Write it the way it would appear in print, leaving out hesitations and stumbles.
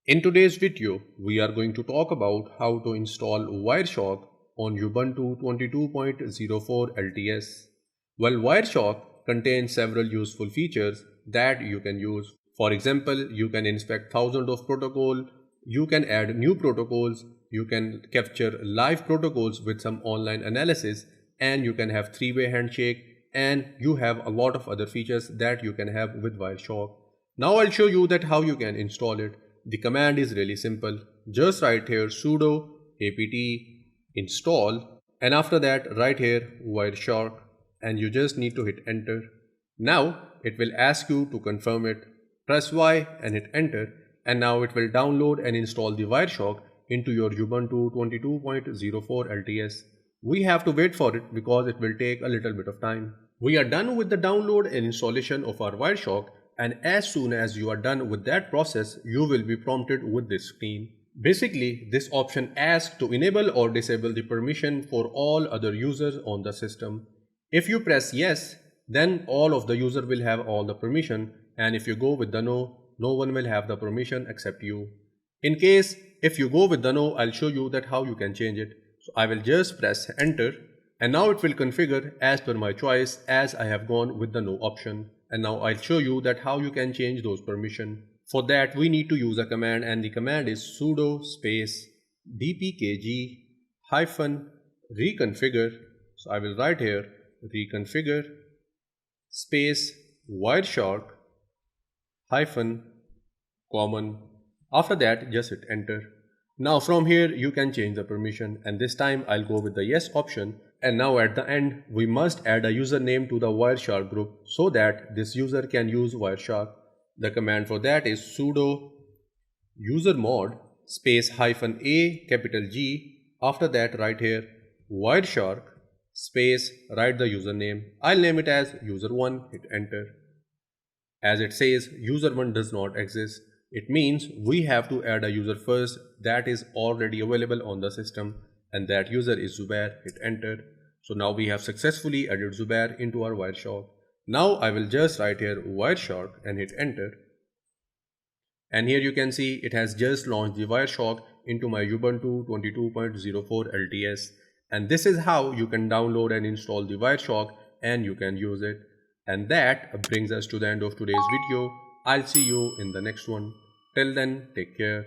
In today's video, we are going to talk about how to install Wireshark on Ubuntu 22.04 LTS. Well, Wireshark contains several useful features that you can use. For example, you can inspect thousands of protocols, you can add new protocols, you can capture live protocols with some online analysis, and you can have three-way handshake, and you have a lot of other features that you can have with Wireshark. Now I'll show you that how you can install it. The command is really simple. Just write here sudo apt install, and after that write here Wireshark, and you just need to hit enter. Now it will ask you to confirm it. Press Y and hit enter, and now it will download and install the Wireshark into your Ubuntu 22.04 LTS. We have to wait for it because it will take a little bit of time. We are done with the download and installation of our Wireshark, and as soon as you are done with that process, you will be prompted with this screen. Basically, this option asks to enable or disable the permission for all other users on the system. If you press yes, then all of the user will have all the permission, and if you go with the no, no one will have the permission except you. In case if you go with the no, I'll show you that how you can change it. So I will just press enter, and now it will configure as per my choice, as I have gone with the no option. And now I'll show you that how you can change those permission. For that we need to use a command, and the command is sudo space dpkg hyphen reconfigure. So I will write here reconfigure space Wireshark hyphen common. After that just hit enter. Now from here you can change the permission, and this time I'll go with the yes option. And now at the end we must add a username to the Wireshark group so that this user can use Wireshark. The command for that is sudo usermod space hyphen a capital G. After that write here Wireshark space write the username. I'll name it as user1, hit enter. As it says user1 does not exist. It means we have to add a user first that is already available on the system, and that user is Zubair, hit enter. So now we have successfully added Zubair into our Wireshark. Now I will just write here Wireshark and hit enter. And here you can see it has just launched the Wireshark into my Ubuntu 22.04 LTS. And this is how you can download and install the Wireshark and you can use it. And that brings us to the end of today's video. I'll see you in the next one. Till then, take care.